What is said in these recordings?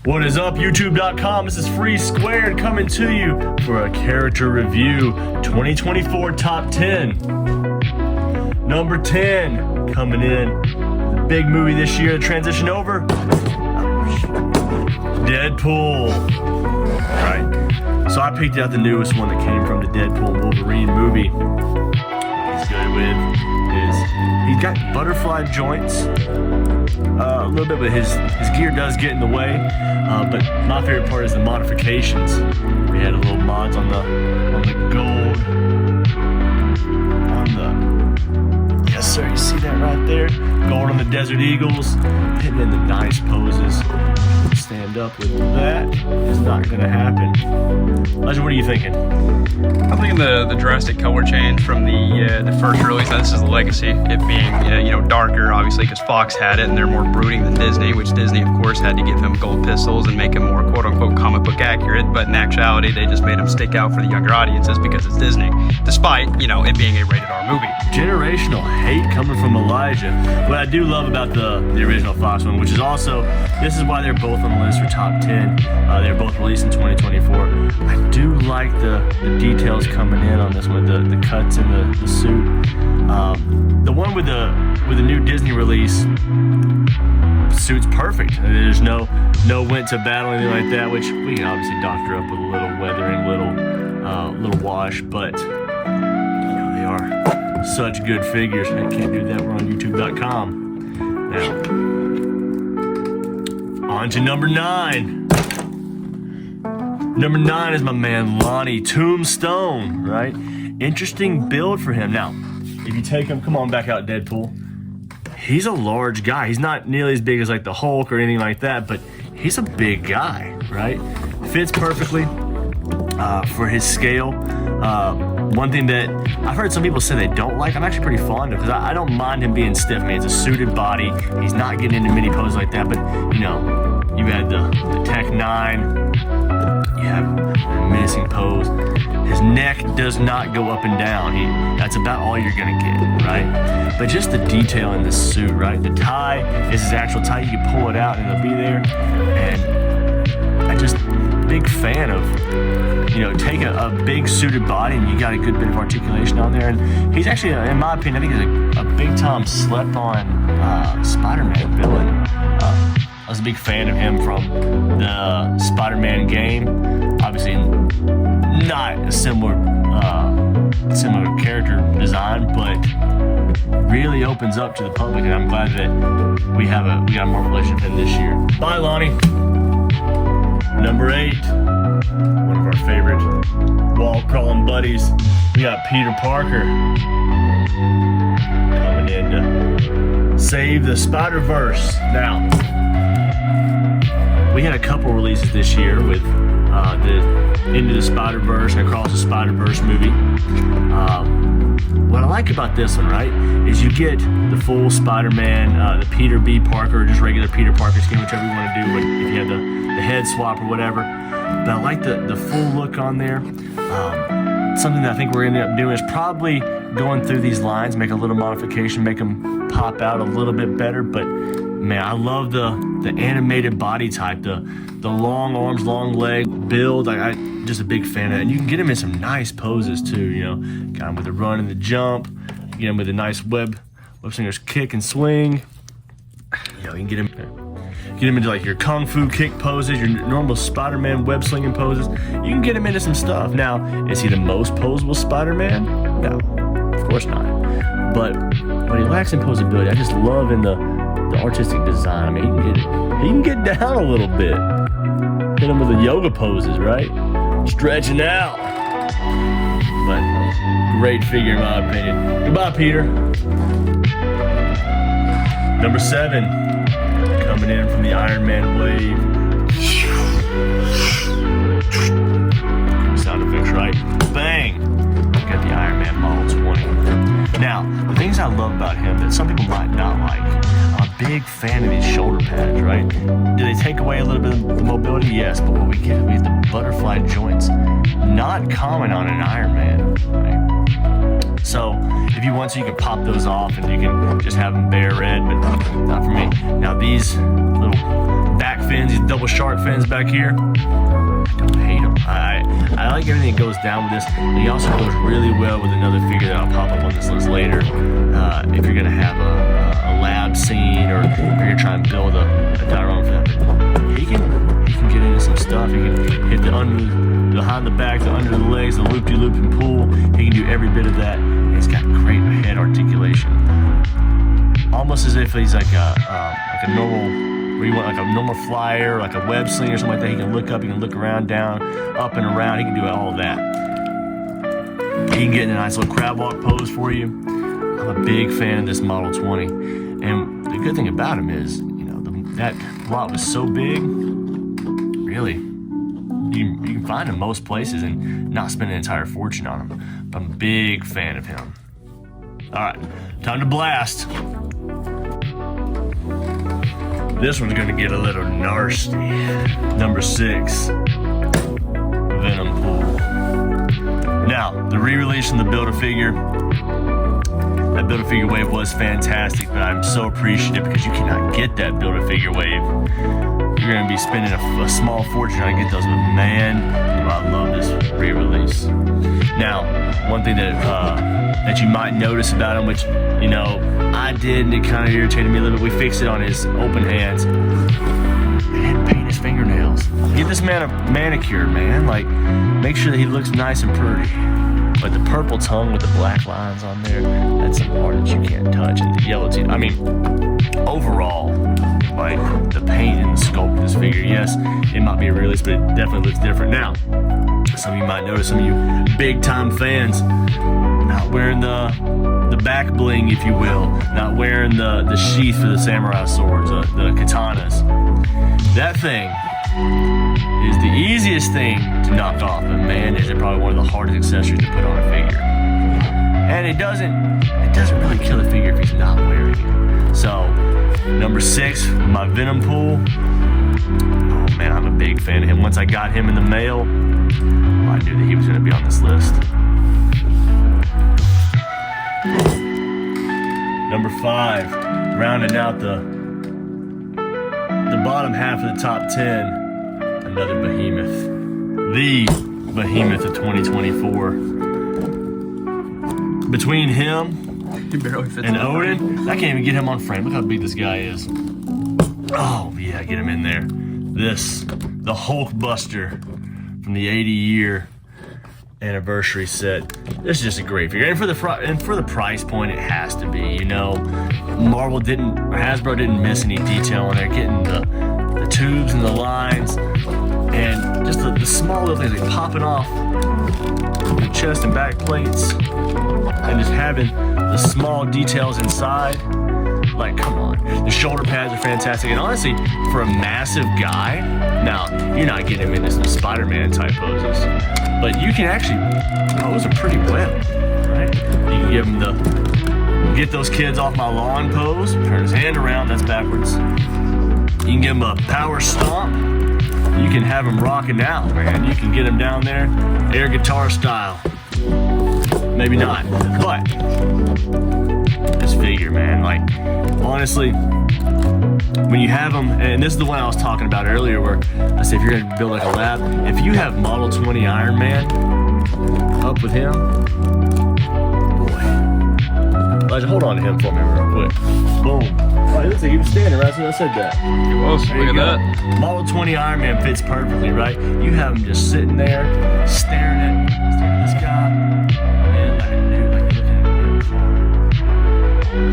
What is up, YouTube.com? This is Free Squared coming to you for a character review 2024 top 10. Number 10 coming in, the big movie this year, the transition over, Deadpool. Right. So I picked out the newest one that came from the Deadpool Wolverine movie. What he's good with is he's got butterfly joints. A little bit, but his gear does get in the way. But my favorite part is the modifications. We had a little mods on the gold, yes sir, you see that right there? Gold on the Desert Eagles, hitting in the nice poses. Stand up with that is not gonna happen. Elijah, what are you thinking? I'm thinking the drastic color change from the first release. This is the legacy, it being darker, obviously, because Fox had it, and they're more brooding than Disney, which Disney, of course, had to give him gold pistols and make him more quote-unquote comic book accurate. But in actuality, they just made him stick out for the younger audiences because it's Disney, despite it being a rated R movie. Generational hate coming from Elijah. What I do love about the original Fox one, which is also, this is why they're both on the list for top 10. They were both released in 2024. I do like the details coming in on this one, the cuts in the suit. The one with the new Disney release, suit's perfect. There's no went to battle, anything like that, which we can obviously doctor up with a little weathering, little wash, but they are such good figures. I can't do that. We're on YouTube.com. Now, on to number 9. Number 9 is my man Lonnie Tombstone, right? Interesting build for him. Now, if you take him, come on back out, Deadpool. He's a large guy. He's not nearly as big as like the Hulk or anything like that, but he's a big guy, right? Fits perfectly for his scale. One thing that I've heard some people say they don't like, I'm actually pretty fond of, because I don't mind him being stiff. I mean, it's a suited body. He's not getting into mini poses like that, but you had the Tech 9. You have a menacing pose. His neck does not go up and down. That's about all you're gonna get, right? But just the detail in this suit, right? The tie is his actual tie. You can pull it out and it'll be there. And I just big fan of, take a big suited body and you got a good bit of articulation on there. And he's actually, in my opinion, I think he's a big time slept on Spider-Man villain. I was a big fan of him from the Spider-Man game. Obviously, not a similar character design, but really opens up to the public, and I'm glad that we got more relationship in this year. Bye, Lonnie. Number 8, one of our favorite wall crawling buddies. We got Peter Parker coming in to save the Spider-Verse. Now, we had a couple releases this year with the Into the Spider-Verse and Across the Spider-Verse movie. What I like about this one, right, is you get the full Spider-Man, the Peter B. Parker, or just regular Peter Parker skin, whichever you want to do, if you have the head swap or whatever. But I like the full look on there. Something that I think we're going to end up doing is probably going through these lines, make a little modification, make them pop out a little bit better. But man, I love the animated body type, the long arms, long leg build. I'm just a big fan of it. And you can get him in some nice poses too. Got him with the run and the jump. Get him with a nice web swinger's kick and swing. You can get him into like your kung fu kick poses, your normal Spider-Man web slinging poses. You can get him into some stuff. Now, is he the most posable Spider-Man? No, of course not. But he lacks in posability. I just love in the artistic design. I mean, he can get down a little bit. Hit him with the yoga poses, right? Stretching out. But great figure in my opinion. Goodbye, Peter. Number 7, coming in from the Iron Man wave. Sound effects, right? Bang! Got the Iron Man Model 20. Now, the things I love about him that some people might not like, I'm a big fan of these shoulder pads, right? Do they take away a little bit of the mobility? Yes, but what we get is the butterfly joints. Not common on an Iron Man, right? So, if you want to, you can pop those off and you can just have them bare red, but not for me. Now, these little back fins, these double shark fins back here. I don't hate them. I like everything that goes down with this. But he also goes really well with another figure that I'll pop up on this list later. If you're gonna have a lab scene, or if you're gonna try and build a diorama for that, he can get into some stuff. He can hit the behind the back, the under the legs, the loop-de-loop and pull. He can do every bit of that. And he's got great head articulation. Almost as if he's like a normal, where you want like a normal flyer, like a web sling or something like that. He can look up, he can look around, down, up and around. He can do all of that. He can get in a nice little crab walk pose for you. I'm a big fan of this Model 20. And the good thing about him is, you know, that lot was so big, really, you can find him most places and not spend an entire fortune on him. But I'm a big fan of him. All right, time to blast. This one's gonna get a little nasty. Number 6, Venom Pool. Now, the re-release from the Build-A-Figure, that Build-A-Figure wave was fantastic, but I'm so appreciative because you cannot get that Build-A-Figure wave. You're gonna be spending a small fortune trying to get those, but man, do I love this re-release. Now, one thing that you might notice about him, which, you know, I did, and it kind of irritated me a little bit. We fixed it on his open hands. They didn't paint his fingernails. Give this man a manicure, man. Like, make sure that he looks nice and pretty. But the purple tongue with the black lines on there, that's some art that you can't touch. And the yellow teeth. I mean, overall, like, the paint and the sculpt of this figure, yes, it might be a release, but it definitely looks different. Now, some of you might notice, some of you big-time fans, not wearing the back bling, if you will, not wearing the sheath for the samurai swords, the katanas. That thing is the easiest thing to knock off, and man, is it probably one of the hardest accessories to put on a figure. And it doesn't really kill the figure if he's not wearing it. So, number 6, my Venom Pool. Oh man, I'm a big fan of him. Once I got him in the mail, I knew that he was going to be on this list. Number 5, rounding out the bottom half of the top 10, another behemoth. The behemoth of 2024. Between him and Odin, I can't even get him on frame. Look how big this guy is. Oh yeah, get him in there. The Hulk Buster from the 80-year anniversary set. This is just a great figure, and for the price point, it has to be. You know, Hasbro didn't miss any detail on there, getting the tubes and the lines, and just the small little things like popping off the chest and back plates, and just having the small details inside. Like, come on. The shoulder pads are fantastic, and honestly, for a massive guy, now, you're not getting him into some Spider-Man type poses, but you can actually pose him pretty well, right? You can give him the get those kids off my lawn pose, turn his hand around, that's backwards. You can give him a power stomp. You can have him rocking out, man. You can get him down there, air guitar style. Maybe not, but this figure, man, like, honestly, when you have them, and this is the one I was talking about earlier, where I said if you're gonna build like a lab, if you have Model 20 Iron Man up with him, boy, Elijah, hold on to him for me real quick. Boom. Oh, he looks like he was standing right as I said that. He was. Look at that. Model 20 Iron Man fits perfectly, right? You have him just sitting there, staring at this guy, and like a dude, like looking at the car.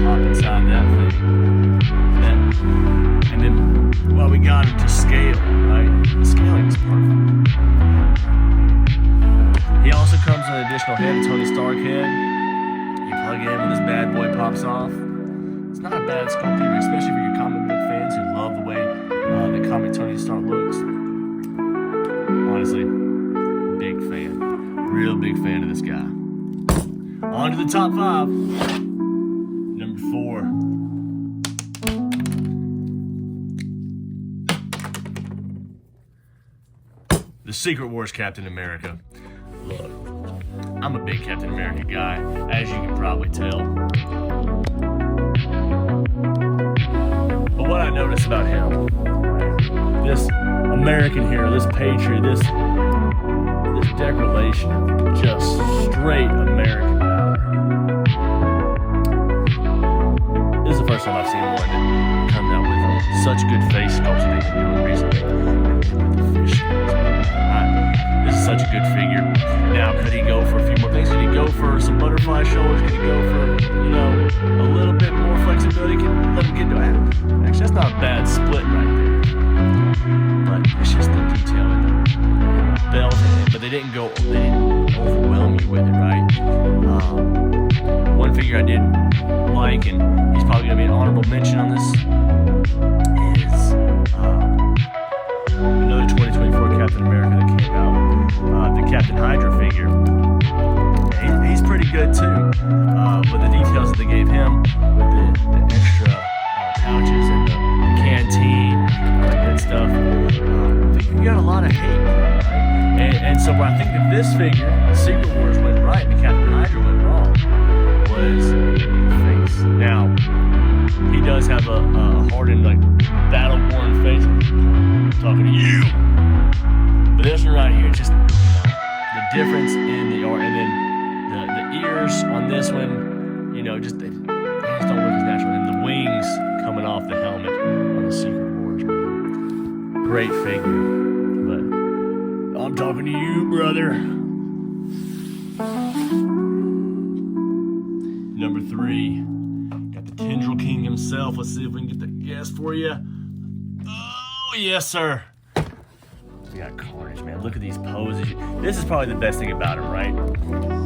Hop inside that thing. And then, well, we got him to scale, right? The scaling is perfect. He also comes with an additional head, a Tony Stark head. You plug it in when this bad boy pops off. It's not a bad sculpt either, especially for your comic book fans who love the way the comic Tony Stark looks. Honestly, big fan. Real big fan of this guy. On to the top 5. Number 4. The Secret Wars Captain America. Look, I'm a big Captain America guy, as you can probably tell. But what I noticed about him, this American hero, this patriot, this declaration of just straight American power. This is the first time I've seen one that comes out with such good face sculpts that they've been doing recently. And with the fish scales. This is such a good figure. Now, could he go for a few more things? Could he go for some butterfly shoulders? Could he go for, a little bit more flexibility? Could let him get to it? Actually, that's not a bad split right there. But it's just the detail in the belt. But they didn't overwhelm you with it, right? One figure I did like, and he's probably going to be an honorable mention on this, is another 2024 Captain America that came out, the Captain Hydra figure. Yeah, he's pretty good too, but the details that they gave him with the extra pouches and the canteen, all that good stuff, I think you got a lot of hate. Right? And so I think that this figure, the Secret Wars went right, and the Captain Hydra went wrong, was the face. Now, he does have a hardened, battle-worn face. I'm talking to you. But this one right here, just the difference in the art, and then the ears on this one, they just don't look as natural. And the wings coming off the helmet on the Secret Wars, man. Great figure. But I'm talking to you, brother. Number 3, got the Tendril King himself. Let's see if we can get the guess for you. Oh, yes, sir. We got Carnage, man. Look at these poses. This is probably the best thing about him, right?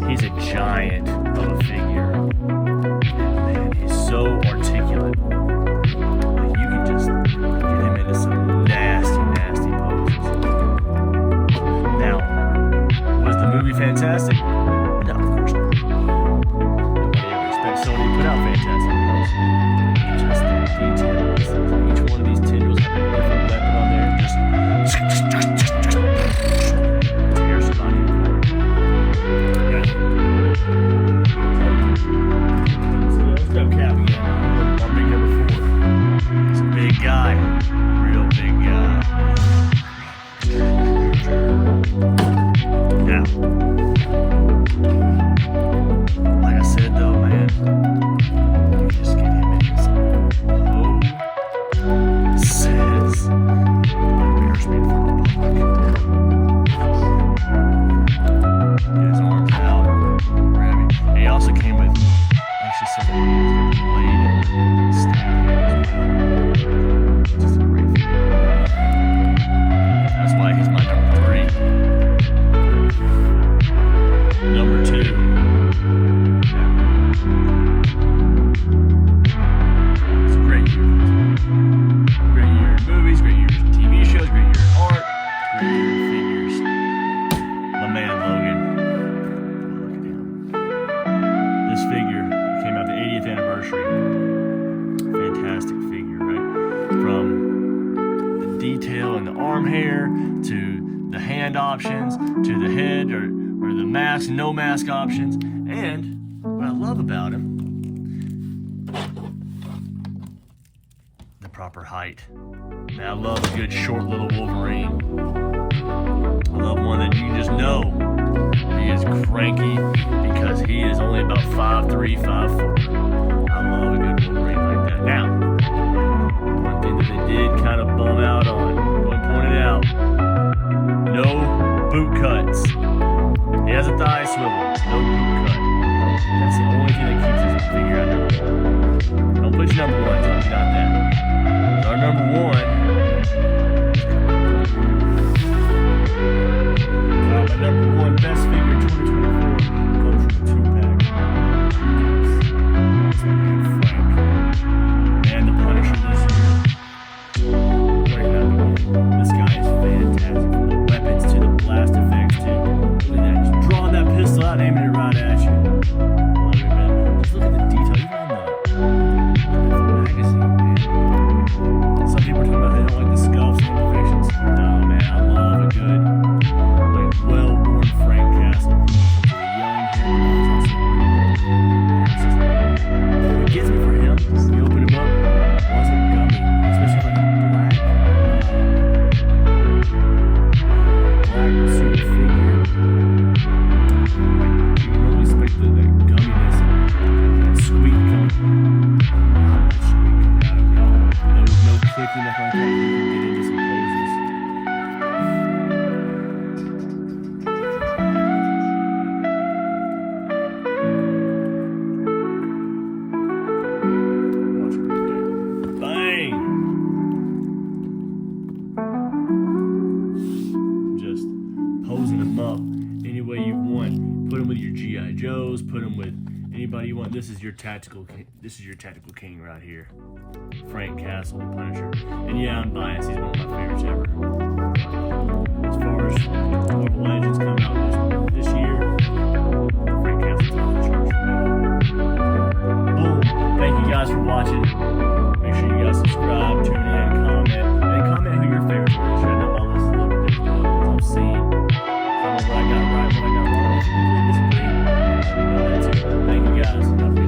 He's a giant of a figure. Man, he's so articulate. You can just get him into some nasty, nasty poses. Now, was the movie fantastic? No, of course not. Nobody ever expects Sony to put out fantastic poses. Just the details. Each one of these tendrils have a different weapon on there. Tear somebody apart. Let's go Cap again. Our big number 4. He's a big guy. Real big guy. Now, like I said though, man, you just get him in some says embarrassment from the public. Get his arms out, grab him. He also came with actually some blade and stab as well. Just a great figure. That's why he's my number 3. Number 2. It's a great year. Great year in movies, great year in TV shows, great year in art, great year in figures. My man Logan. Look at him. This figure came out the 80th anniversary. Fantastic figure, right? From the detail in the arm hair to the hand options to the head or the mask, no mask options. And what I love about him, the proper height. Now, I love a good short little Wolverine. I love one that you just know he is cranky because he is only about 5'3", 5'4". I love a good Wolverine like that. Now, one thing that they did kind of bum out on, go and point it out, no boot cuts. He has a thigh swivel, no boot cut. That's the only thing that keeps his figure at number 1. Don't put your number 1, tell me not that. Our number 1. My number 1 best figure in 2024 comes from the 2-pack. Frank. And the Punisher this year. This guy is fantastic. From the weapons to the blast effects to look at that. Just drawing that pistol out, aiming it right at you. Love it, man. Just look at the detail. Even on the magazine, man. Some people are talking about they don't like the sculpts and imperfections. No, man, I love a good, well-worn Frank Castle. What gets me for him is you open him up, it wasn't gummy, especially like a black the gumminess and squeak coming. Not much squeak coming out of it, y'all. No clicking, nothing like that. You can get into some poses. Watch it right there. Bang! Just posing them up any way you want. Put them with your GI Joes. Put them with anybody you want. This is your tactical. This is your tactical king right here, Frank Castle, the Punisher. And yeah, I'm biased. He's one of my favorites ever. As far as Marvel Legends come out this year, Frank Castle's off the charts for me. Boom! Thank you guys for watching. Make sure you guys subscribe, tune in, comment, and comment who your favorite is. I know my list is a little bit different than what I'm seeing. Comment what I got right, what I got wrong. What you completely disagree. Let me know that too. Thank you guys. Have a good